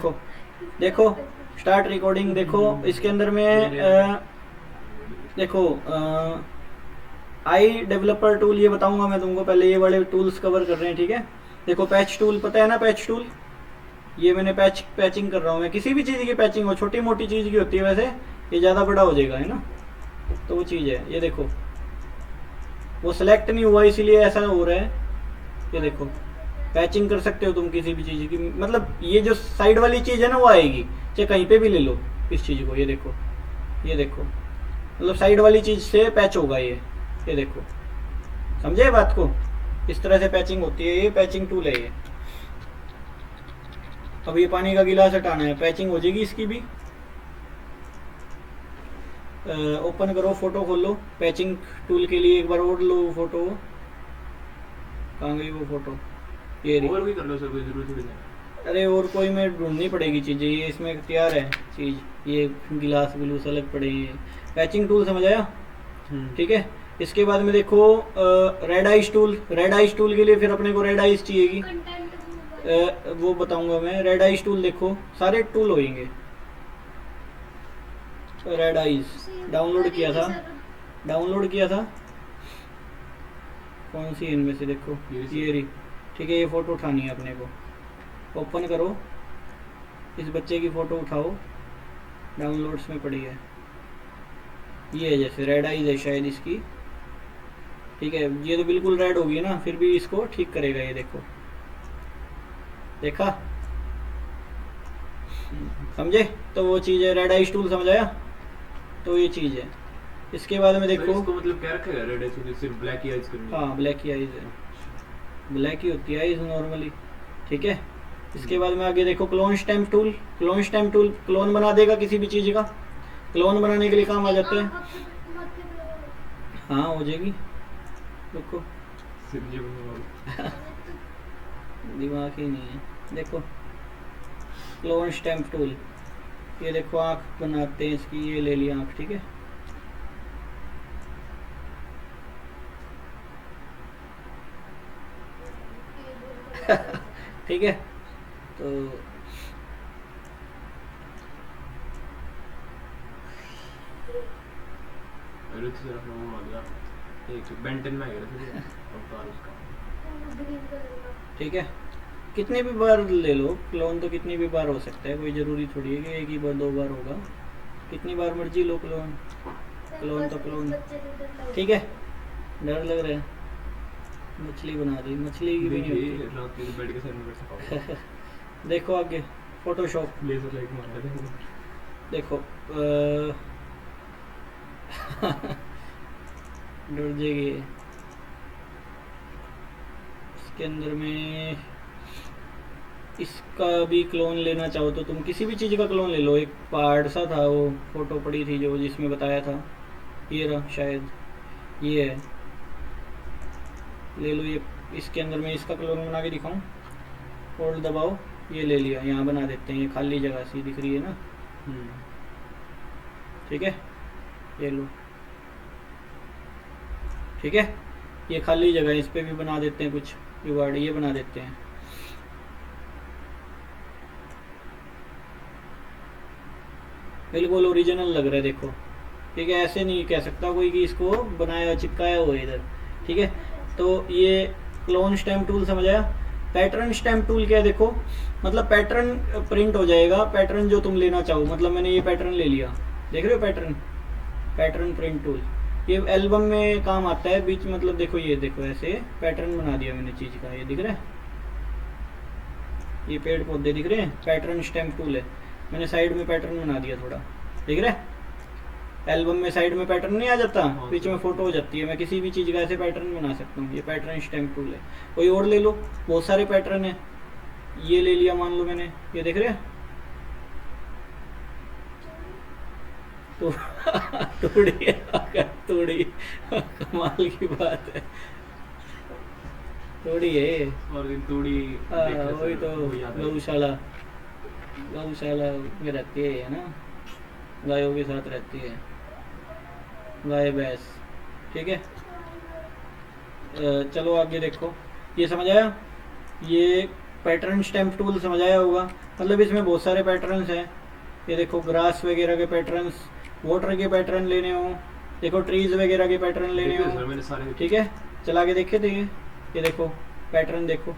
देखो देखो start recording. देखो इसके अंदर में देखो आई डेवलपर टूल ये बताऊंगा मैं तुमको। पहले ये वाले टूल्स कवर कर रहे हैं, ठीक है। देखो पैच टूल पता है ना, पैच टूल ये मैंने पैचिंग कर रहा हूँ मैं। किसी भी चीज़ की पैचिंग हो, छोटी मोटी चीज़ की होती है, वैसे ये ज़्यादा बड़ा हो जाएगा, है ना। तो वो चीज़ है, ये देखो वो सिलेक्ट नहीं हुआ इसीलिए ऐसा हो रहा है। ये देखो पैचिंग कर सकते हो तुम किसी भी चीज़ की, मतलब ये जो साइड वाली चीज़ है ना वो आएगी, चाहे कहीं पे भी ले लो इस चीज़ को। ये देखो मतलब साइड वाली चीज़ से पैच होगा ये देखो, समझे बात को। इस तरह से पैचिंग होती है, ये पैचिंग टूल है ये। अब ये पानी का गिलास हटाना है, पैचिंग हो जाएगी इसकी भी। ओपन करो, फोटो खोल लो पैचिंग टूल के लिए। एक बार और लो फोटो, कहाँ गई वो फोटो, ये रही। और भी कर लो सर, कोई जरूरत थोड़ी है। अरे और कोई में ढूंढनी पड़ेगी चीज़ें, ये इसमें तैयार है चीज़। ये गिलास ग्लूस अलग पड़े हैं। पैचिंग टूल समझ आया, ठीक है। इसके बाद में देखो red ice tool. Red ice tool के लिए फिर अपने को रेड आइस चाहिएगी, वो बताऊंगा मैं। रेड आइस टूल देखो, सारे टूल होंगे। रेड आइस डाउनलोड किया था कौन सी इनमें से, देखो ये रही, ठीक है। ये फ़ोटो उठानी है अपने को। ओपन करो, इस बच्चे की फ़ोटो उठाओ, डाउनलोड्स में पड़ी है। ये है जैसे रेड आइज है शायद इसकी, ठीक है। ये तो बिल्कुल रेड होगी ना, फिर भी इसको ठीक करेगा। ये देखो, देखा, समझे। तो वो चीज़ है रेड आइज टूल, समझ आया। तो ये चीज़ है। इसके बाद में देखो, इसको मतलब क्या रखेगा रेड आइज को, सिर्फ ब्लैक ही आइज करनी है। हाँ ब्लैक ही आइज है, ब्लैक ही होती है आइज नॉर्मली, ठीक है। इसके बाद में आगे देखो clone stamp tool. Clone stamp tool clone बना देगा किसी भी चीज़ का। क्लोन बनाने के लिए काम आ जाते हैं। हाँ हो जाएगी, देखो दिमाग ही नहीं है। देखो क्लोन स्टैम्प टूल, ये देखो आँख बनाते हैं इसकी, ये ले लिया आँख, ठीक है। ठीक है। तो बेंटन में आ गया उसका। ठीक है, कितने भी बार ले लो क्लोन, तो कितनी भी बार हो सकता है, कोई ज़रूरी थोड़ी है कि एक ही बार दो बार होगा। कितनी बार मर्जी लो क्लोन, क्लोन तो क्लोन, ठीक है। डर लग रहा है, मछली बना दी, मछली की भी नहीं होती। रात के बेड के साइड में बैठ सकता हूं। देखो आगे फोटोशॉप, लेजर लाइट मार देते हैं। देखो डर जाएगी। इसके अंदर में इसका भी क्लोन लेना चाहो तो तुम किसी भी चीज़ का क्लोन ले लो। एक पार्ट सा था, वो फोटो पड़ी थी जो जिसमें बताया था, ये रहा शायद, ये है, ले लो ये। इसके अंदर में इसका क्लोन बना के दिखाऊं, होल्ड दबाओ, ये ले लिया। यहाँ बना देते हैं, ये खाली जगह सी दिख रही है ना, ठीक है। ये लो, ठीक है। ये खाली जगह, इस पे भी बना देते हैं कुछ जुगाड़, ये बना देते हैं। बिल्कुल ओरिजिनल लग रहा है, देखो, ठीक है। ऐसे नहीं कह सकता कोई कि इसको बनाया चिपकाया हुआ है इधर, ठीक है। तो ये क्लोन स्टैम्प टूल समझ आया। पैटर्न स्टैम्प टूल क्या है, देखो मतलब पैटर्न प्रिंट हो जाएगा, पैटर्न जो तुम लेना चाहो। मतलब मैंने ये पैटर्न ले लिया, देख रहे हो पैटर्न, पैटर्न प्रिंट टूल, ये एल्बम में काम आता है बीच। मतलब देखो, ये देखो ऐसे पैटर्न बना दिया मैंने चीज़ का, ये दिख रहा है, ये पेड़ पौधे दिख रहे हैं, पैटर्न स्टैम्प टूल है। मैंने साइड में पैटर्न बना दिया थोड़ा, दिख रहा है। एल्बम में साइड में पैटर्न नहीं आ जाता, बीच में फोटो हो जाती है। मैं किसी भी चीज़ का ऐसे पैटर्न बना सकता हूँ, ये पैटर्न स्टैम्प टूल है। कोई और ले लो, बहुत सारे पैटर्न है। ये ले लिया मान लो मैंने, ये देख रहे हैं तो थोड़ी कमाल की बात है, थोड़ी है। और थोड़ी वही तो गौशाला, गौशाला में रहती है ना, गायों के साथ रहती है, गाय भैंस, ठीक है। चलो आगे देखो, ये समझ आया। ये पैटर्न स्टैम्प टूल समझ आया होगा। मतलब इसमें बहुत सारे पैटर्न्स हैं। ये देखो ग्रास वगैरह के पैटर्न्स, वाटर के पैटर्न लेने हो, देखो ट्रीज वगैरह के पैटर्न लेने देखिए सर हो, मैंने सारे ठीक है। चला के देखे थे ये देखो पैटर्न देखो,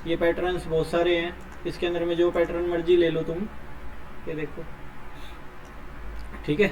ये पैटर्न्स बहुत सारे हैं। इसके अंदर में जो पैटर्न मर्जी ले लो तुम, ये देखो, ठीक है।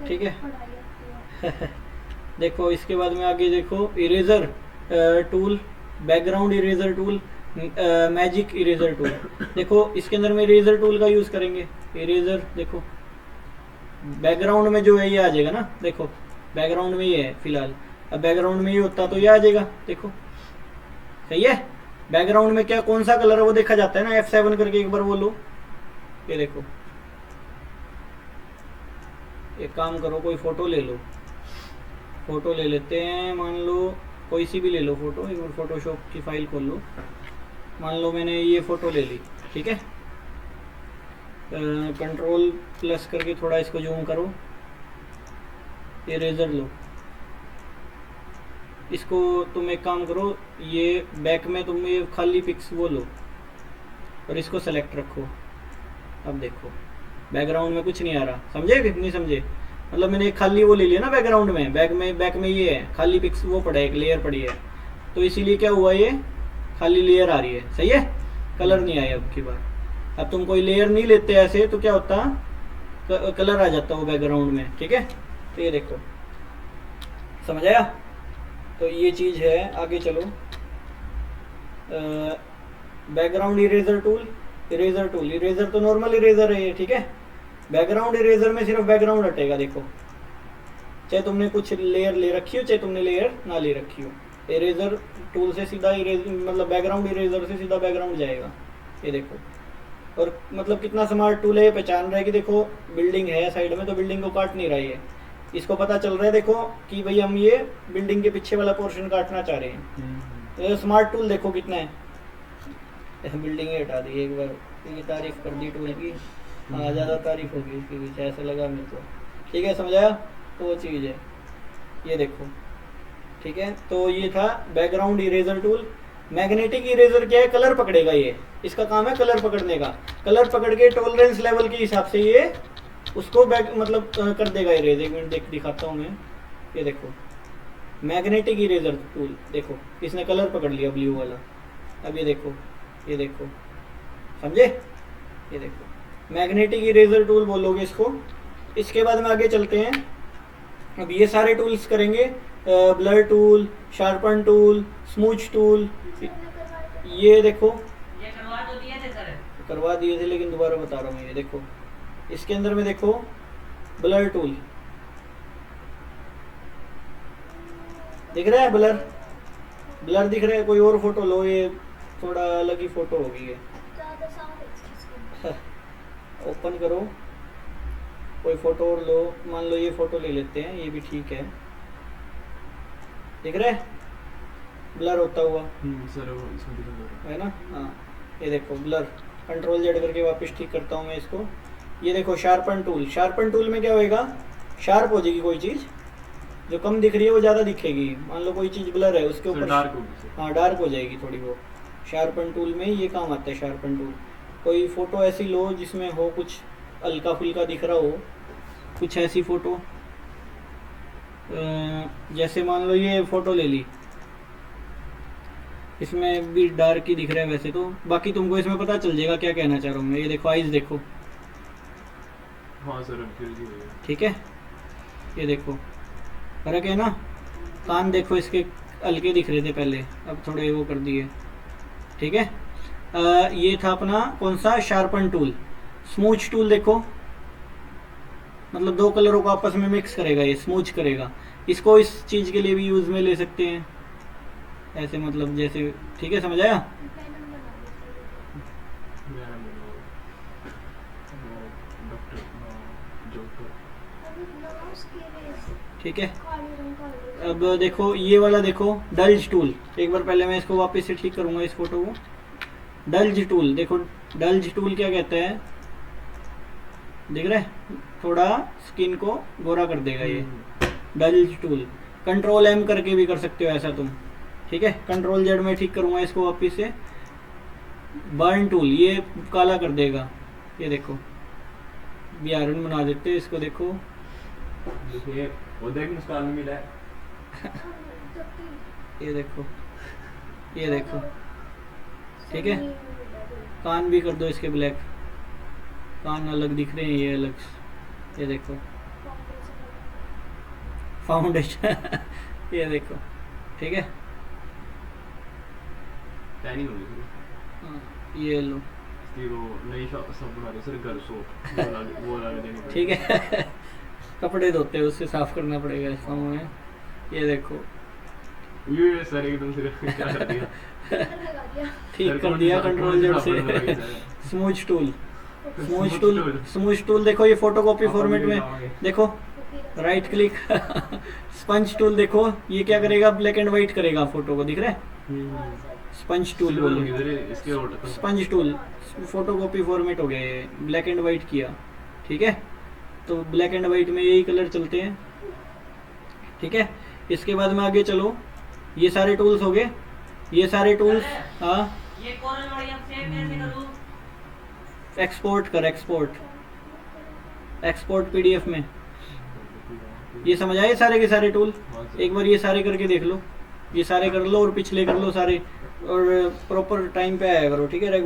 ठीक है। देखो इसके बाद में आगे देखो eraser tool, background eraser tool, magic eraser tool. देखो इसके अंदर में इरेजर टूल का यूज करेंगे। इरेजर देखो बैकग्राउंड में जो है ये आ जाएगा ना, देखो बैकग्राउंड में ये है फिलहाल। अब बैकग्राउंड में ये होता तो ये आ जाएगा, देखो सही है। बैकग्राउंड में क्या कौन सा कलर है वो देखा जाता है ना, F7 करके एक बार बोलो। ये देखो, एक काम करो कोई फोटो ले लो, फोटो ले लेते हैं, मान लो कोई सी भी ले लो फोटो। एक बार फोटोशॉप की फाइल खोल लो। मान लो मैंने ये फोटो ले ली, ठीक है। कंट्रोल प्लस करके थोड़ा इसको जूम करो, इरेजर लो। इसको तुम एक काम करो, ये बैक में तुम ये खाली पिक्स वो लो और इसको सेलेक्ट रखो। अब देखो बैकग्राउंड में कुछ नहीं आ रहा, समझे कि नहीं समझे? मतलब मैंने एक खाली वो ले लिया ना बैकग्राउंड में, बैक में ये है खाली पिक्स वो पड़ा है, एक लेयर पड़ी है, तो इसीलिए क्या हुआ ये खाली लेयर आ रही है, सही है। कलर नहीं आया अब की बार। अब तुम कोई लेयर नहीं लेते ऐसे तो क्या होता, कलर आ जाता वो बैकग्राउंड में, ठीक है। तो ये देखो समझ आया। तो ये चीज है। आगे चलो, background eraser tool, eraser tool, eraser तो नॉर्मल इरेजर है ये, ठीक है। बैकग्राउंड इरेजर में सिर्फ बैकग्राउंड हटेगा, देखो चाहे तुमने कुछ लेयर ले रखी हो चाहे तुमने लेयर ना ले रखी हो। इरेजर टूल से सीधा इरेज मतलब बैकग्राउंड इरेजर से सीधा बैकग्राउंड जाएगा, ये देखो। और मतलब कितना स्मार्ट टूल है, ये पहचान रहा है कि देखो बिल्डिंग है साइड में तो बिल्डिंग को काट नहीं रहा है, इसको पता चल रहा है देखो कि भाई हम ये बिल्डिंग के पीछे वाला पोर्शन काटना चाह रहे हैं। तो स्मार्ट टूल देखो कितना है। बिल्डिंग ही हटा दी एक बार, ये तारीफ कर दी टूल की। हाँ ज़्यादा तारीफ होगी इसके पीछे, ऐसा लगा मेरे को, ठीक है समझाया। तो वो चीज़ है, ये देखो, ठीक है। तो ये था background eraser tool. Magnetic eraser क्या है, कलर पकड़ेगा, ये इसका काम है कलर पकड़ने का। कलर पकड़ के टॉलरेंस लेवल के हिसाब से ये उसको बैक मतलब कर देगा इरेज। एक मिनट दिखाता हूँ मैं, ये देखो मैग्नेटिक इरेजर टूल, देखो इसने कलर पकड़ लिया ब्लू वाला। अब ये देखो, ये देखो समझे, ये देखो मैग्नेटिक इरेजर टूल बोलोगे इसको। इसके बाद में आगे चलते हैं। अब ये सारे टूल्स करेंगे, blur tool, sharpen tool, smooch tool. ये देखो ये करवा दिए थे लेकिन दोबारा बता रहा हूँ। ये देखो इसके अंदर में देखो ब्लर टूल दिख रहा है, ब्लर ब्लर दिख रहा है। कोई और फोटो लो, ये थोड़ा अलग ही फोटो होगी ये। ओपन करो कोई फोटो और लो, मान लो ये फोटो ले लेते हैं, ये भी ठीक है। दिख रहा है ब्लर होता हुआ सर वो इसमें दिखा दो है ना। हाँ ये देखो ब्लर, कंट्रोल जेड करके वापस ठीक करता हूँ मैं इसको। ये देखो शार्पन टूल, शार्पन टूल में क्या होएगा, शार्प हो जाएगी कोई चीज़ जो कम दिख रही है वो ज़्यादा दिखेगी। मान लो कोई चीज़ ब्लर है उसके ऊपर डार्क होगी। हाँ डार्क हो जाएगी थोड़ी वो। शार्पन टूल में ये काम आता है शार्पन टूल। कोई फ़ोटो ऐसी लो जिसमें हो कुछ हल्का फुल्का दिख रहा हो, कुछ ऐसी फ़ोटो जैसे मान लो ये फ़ोटो ले ली, इसमें भी डार्क ही दिख रहा है वैसे तो, बाकी तुमको इसमें पता चल जाएगा क्या कहना चाह रहा हूँ मैं। ये देखो आइज देखो, हाँ सर फिर जी भैया ठीक है। ये देखो फर्क है ना। कान देखो इसके हल्के दिख रहे थे पहले, अब थोड़े वो कर दिए, ठीक है। ये था अपना कौन सा, शार्पन टूल। स्मूच टूल देखो, मतलब दो कलरों को आपस में मिक्स करेगा, ये स्मूच करेगा। इसको इस चीज़ के लिए भी यूज़ में ले सकते हैं ऐसे, मतलब जैसे, ठीक है समझ आया। मेरा डॉक्टर ठीक है। अब देखो ये वाला देखो डल्ज टूल, एक बार पहले मैं इसको वापस से ठीक करूंगा इस फोटो को। डल्ज टूल देखो, डल्ज टूल क्या कहता है, दिख रहा है, थोड़ा स्किन को गोरा कर देगा ये डल्ज टूल। कंट्रोल एम करके भी कर सकते हो ऐसा तुम, ठीक है। कंट्रोल जेड में ठीक करूँगा इसको वापिस से। बर्न टूल ये काला कर देगा, ये देखो, ये आयरन बना देते हैं इसको, देखो देखिए वो देख मुस्कान में मिला है। ये देखो, ये देखो, ठीक है। कान भी कर दो इसके ब्लैक, कान अलग दिख रहे हैं, ये अलग, ये देखो फाउंडेशन ये देखो, ठीक है। टैनिंग हो गई थी हाँ, ये लो, इसकी वो नई शॉप सब बना रहे सर घर सो वो लगा देनी पड़ेगी। ठीक है कपड़े धोते हैं उससे साफ करना पड़ेगा ऐसा में। ये देखो ये सर एकदम से क्या कर दिया। ठीक कर दिया कंट्रोल जेड से। Smooch tool, smooch tool, smooch tool देखो, ये फोटोकॉपी फॉर्मेट में देखो, राइट क्लिक स्पंज टूल देखो, ये क्या करेगा, ब्लैक एंड व्हाइट करेगा फोटो को, दिख रहा है। स्पंज टूल बोलो, इसके order sponge tool, photocopy format हो गया ये, ब्लैक एंड व्हाइट किया, ठीक है। तो ब्लैक एंड व्हाइट में यही कलर चलते हैं, ठीक है। इसके बाद में आगे चलो, ये सारे टूल्स हो गए, ये सारे टूल्स। हाँ, ये कॉर्नर वाली अब सेव कैसे करूं? एक्सपोर्ट कर, एक्सपोर्ट, एक्सपोर्ट पीडीएफ में। ये समझ आए सारे के सारे टूल? एक बार ये सारे करके देख लो, ये सारे कर लो और पिछले कर लो सारे, और प्रॉपर टाइम पे आया करो, ठीक है।